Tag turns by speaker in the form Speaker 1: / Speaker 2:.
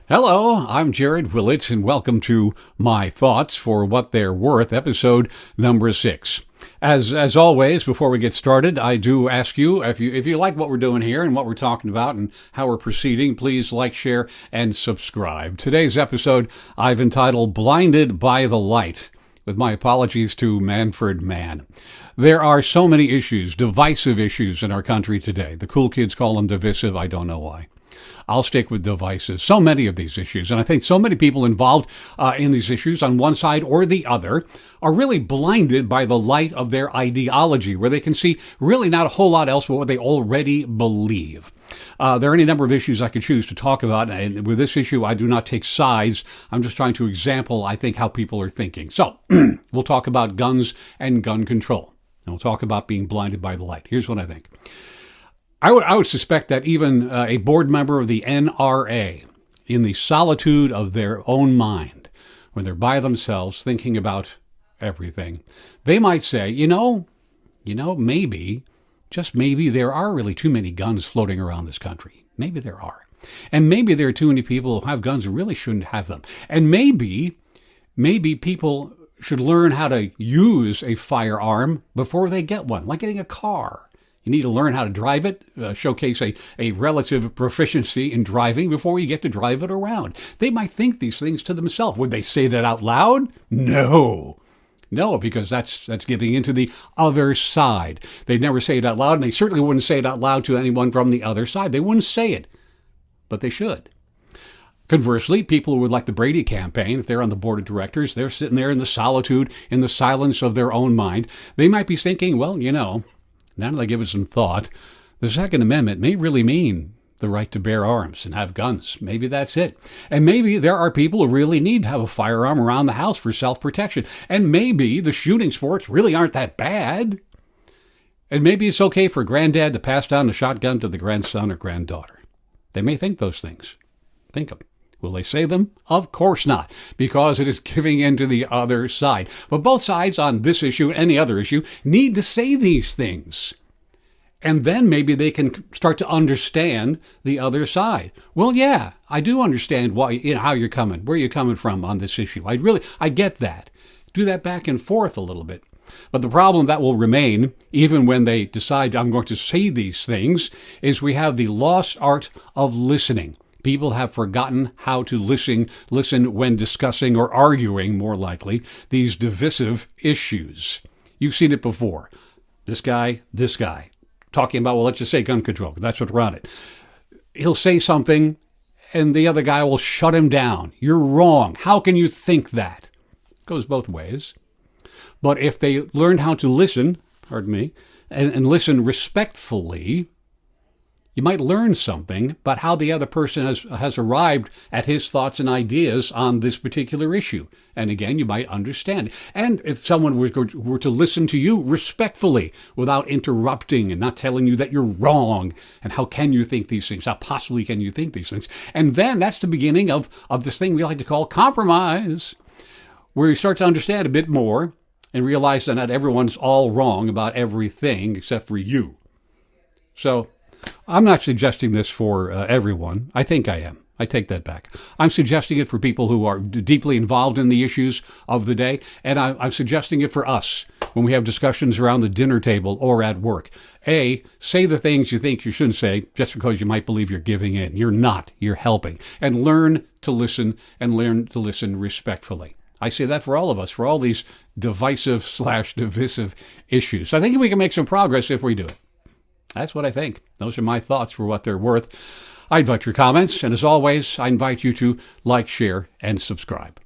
Speaker 1: Hello, I'm Jared Willits, and welcome to My Thoughts for What They're Worth, episode number 6. As always, before we get started, I do ask you if you like what we're doing here and what we're talking about and how we're proceeding, please like, share, and subscribe. Today's episode I've entitled Blinded by the Light, with my apologies to Manfred Mann. There are so many issues, divisive issues in our country today. The cool kids call them divisive. I don't know why. I'll stick with devices. So many of these issues, and I think so many people involved in these issues on one side or the other are really blinded by the light of their ideology, where they can see really not a whole lot else but what they already believe. There are any number of issues I could choose to talk about, and with this issue, I do not take sides. I'm just trying to example, I think, how people are thinking. So, we'll talk about guns and gun control, and we'll talk about being blinded by the light. Here's what I think. I would suspect that even a board member of the NRA, in the solitude of their own mind, when they're by themselves thinking about everything, they might say, maybe, just maybe, there are really too many guns floating around this country. Maybe there are. And maybe there are too many people who have guns who really shouldn't have them. And maybe people should learn how to use a firearm before they get one, like getting a car. You need to learn how to drive it, showcase a relative proficiency in driving before you get to drive it around. They might think these things to themselves. Would they say that out loud? No, because that's giving into the other side. They'd never say it out loud, and they certainly wouldn't say it out loud to anyone from the other side. They wouldn't say it, but they should. Conversely, people who would like the Brady campaign, if they're on the board of directors, they're sitting there in the solitude, in the silence of their own mind. They might be thinking, well, now that I give it some thought, the Second Amendment may really mean the right to bear arms and have guns. Maybe that's it. And maybe there are people who really need to have a firearm around the house for self-protection. And maybe the shooting sports really aren't that bad. And maybe it's okay for granddad to pass down the shotgun to the grandson or granddaughter. They may think those things. Think them. Will they say them? Of course not, because it is giving in to the other side. But both sides on this issue and any other issue need to say these things. And then maybe they can start to understand the other side. Well, yeah, I do understand how you're coming, where you're coming from on this issue. I get that. Do that back and forth a little bit. But the problem that will remain, even when they decide I'm going to say these things, is we have the lost art of listening. People have forgotten how to listen when discussing or arguing, more likely, these divisive issues. You've seen it before. This guy, talking about, well, let's just say gun control. That's what we're on it. He'll say something, and the other guy will shut him down. You're wrong. How can you think that? It goes both ways. But if they learn how to listen, and listen respectfully, you might learn something about how the other person has arrived at his thoughts and ideas on this particular issue. And again, you might understand. And if someone were to listen to you respectfully without interrupting and not telling you that you're wrong, and how can you think these things? How possibly can you think these things? And then that's the beginning of this thing we like to call compromise, where you start to understand a bit more and realize that not everyone's all wrong about everything except for you. So, I'm not suggesting this for everyone. I think I am. I take that back. I'm suggesting it for people who are deeply involved in the issues of the day, and I'm suggesting it for us when we have discussions around the dinner table or at work. Say the things you think you shouldn't say just because you might believe you're giving in. You're not. You're helping. And learn to listen, and learn to listen respectfully. I say that for all of us, for all these divisive issues. So I think we can make some progress if we do it. That's what I think. Those are my thoughts for what they're worth. I invite your comments, and as always, I invite you to like, share, and subscribe.